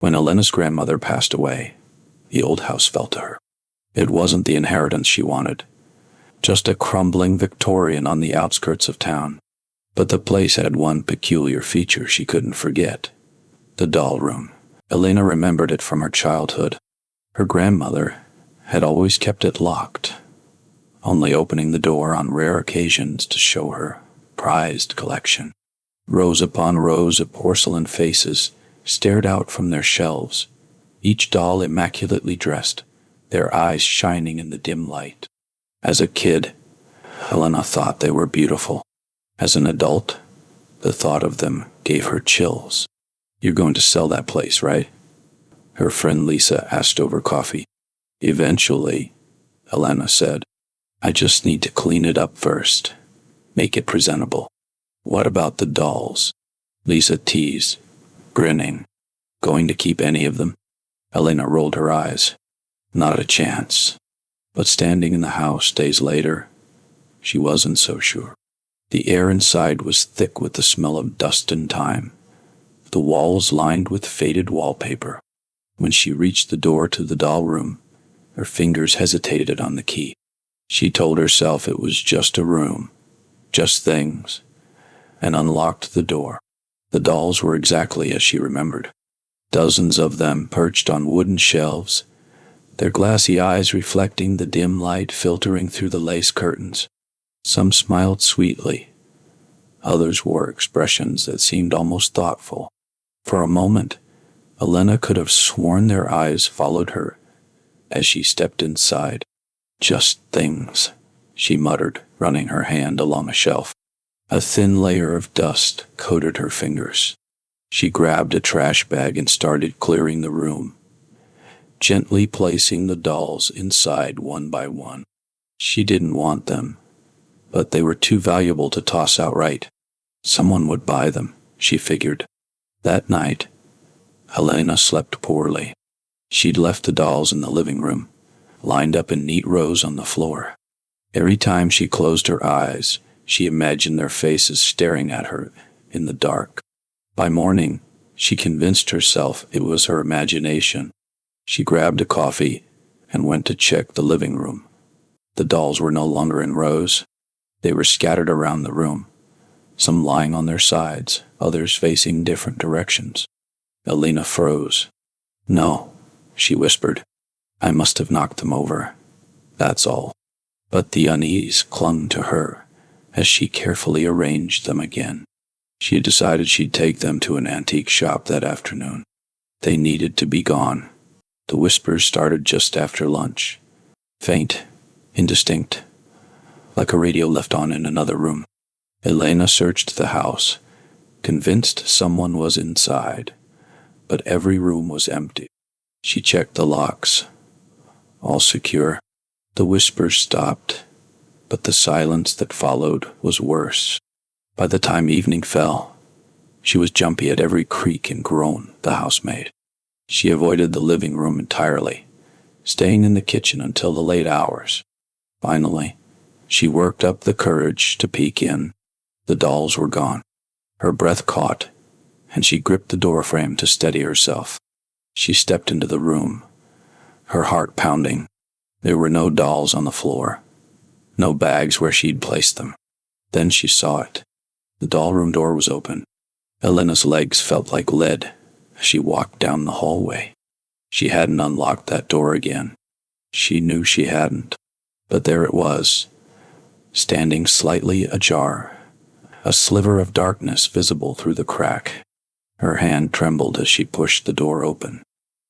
When Elena's grandmother passed away, the old house fell to her. It wasn't the inheritance she wanted, just a crumbling Victorian on the outskirts of town. But the place had one peculiar feature she couldn't forget: the doll room. Elena remembered it from her childhood. Her grandmother had always kept it locked, only opening the door on rare occasions to show her prized collection. Rows upon rows of porcelain faces stared out from their shelves, each doll immaculately dressed, their eyes shining in the dim light. As a kid, Elena thought they were beautiful. As an adult, the thought of them gave her chills. "You're going to sell that place, right?" her friend Lisa asked over coffee. "Eventually," Elena said. "I just need to clean it up first, make it presentable." "What about the dolls?" Lisa teased, grinning. "Going to keep any of them?" Elena rolled her eyes. "Not a chance." But standing in the house days later, she wasn't so sure. The air inside was thick with the smell of dust and time, the walls lined with faded wallpaper. When she reached the door to the doll room, her fingers hesitated on the key. She told herself it was just a room, just things, and unlocked the door. The dolls were exactly as she remembered. Dozens of them perched on wooden shelves, their glassy eyes reflecting the dim light filtering through the lace curtains. Some smiled sweetly. Others wore expressions that seemed almost thoughtful. For a moment, Elena could have sworn their eyes followed her as she stepped inside. "Just things," she muttered, running her hand along a shelf. A thin layer of dust coated her fingers. She grabbed a trash bag and started clearing the room, gently placing the dolls inside one by one. She didn't want them, but they were too valuable to toss outright. Someone would buy them, she figured. That night, Elena slept poorly. She'd left the dolls in the living room, lined up in neat rows on the floor. Every time she closed her eyes, she imagined their faces staring at her in the dark. By morning, she convinced herself it was her imagination. She grabbed a coffee and went to check the living room. The dolls were no longer in rows. They were scattered around the room, some lying on their sides, others facing different directions. Elena froze. "No," she whispered. "I must have knocked them over. That's all." But the unease clung to her as she carefully arranged them again. She had decided she'd take them to an antique shop that afternoon. They needed to be gone. The whispers started just after lunch, faint, indistinct, like a radio left on in another room. Elena searched the house, convinced someone was inside, but every room was empty. She checked the locks, all secure. The whispers stopped, but the silence that followed was worse. By the time evening fell, she was jumpy at every creak and groan the house made. She avoided the living room entirely, staying in the kitchen until the late hours. Finally, she worked up the courage to peek in. The dolls were gone. Her breath caught, and she gripped the doorframe to steady herself. She stepped into the room, her heart pounding. There were no dolls on the floor, no bags where she'd placed them. Then she saw it. The doll room door was open. Elena's legs felt like lead as she walked down the hallway. She hadn't unlocked that door again. She knew she hadn't. But there it was, standing slightly ajar, a sliver of darkness visible through the crack. Her hand trembled as she pushed the door open.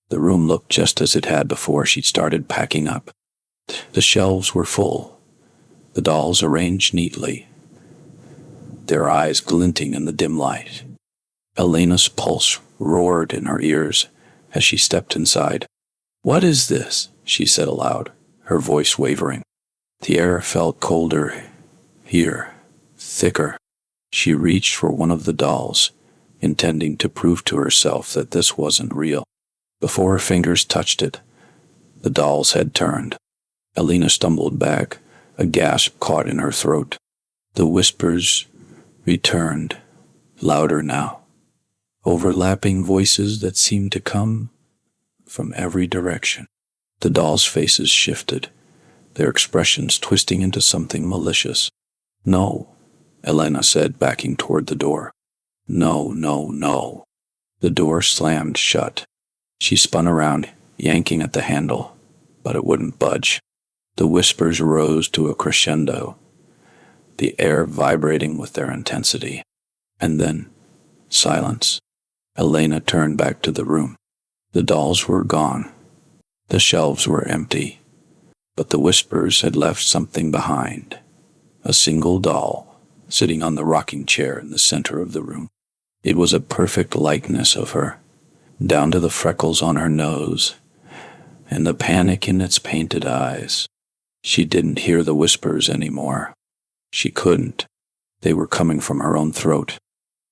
The room looked just as it had before she'd started packing up. The shelves were full, the dolls arranged neatly, their eyes glinting in the dim light. Elena's pulse roared in her ears as she stepped inside. "What is this?" she said aloud, her voice wavering. The air felt colder here, thicker. She reached for one of the dolls, intending to prove to herself that this wasn't real. Before her fingers touched it, the doll's head turned. Elena stumbled back, a gasp caught in her throat. The whispers returned, louder now. overlapping voices that seemed to come from every direction. The dolls' faces shifted, their expressions twisting into something malicious. "No," Elena said, backing toward the door. "No, no, no." The door slammed shut. She spun around, yanking at the handle, but it wouldn't budge. The whispers rose to a crescendo, the air vibrating with their intensity. And then, silence. Elena turned back to the room. The dolls were gone. The shelves were empty. But the whispers had left something behind. A single doll, sitting on the rocking chair in the center of the room. It was a perfect likeness of her, down to the freckles on her nose, and the panic in its painted eyes. She didn't hear the whispers anymore. She couldn't. They were coming from her own throat.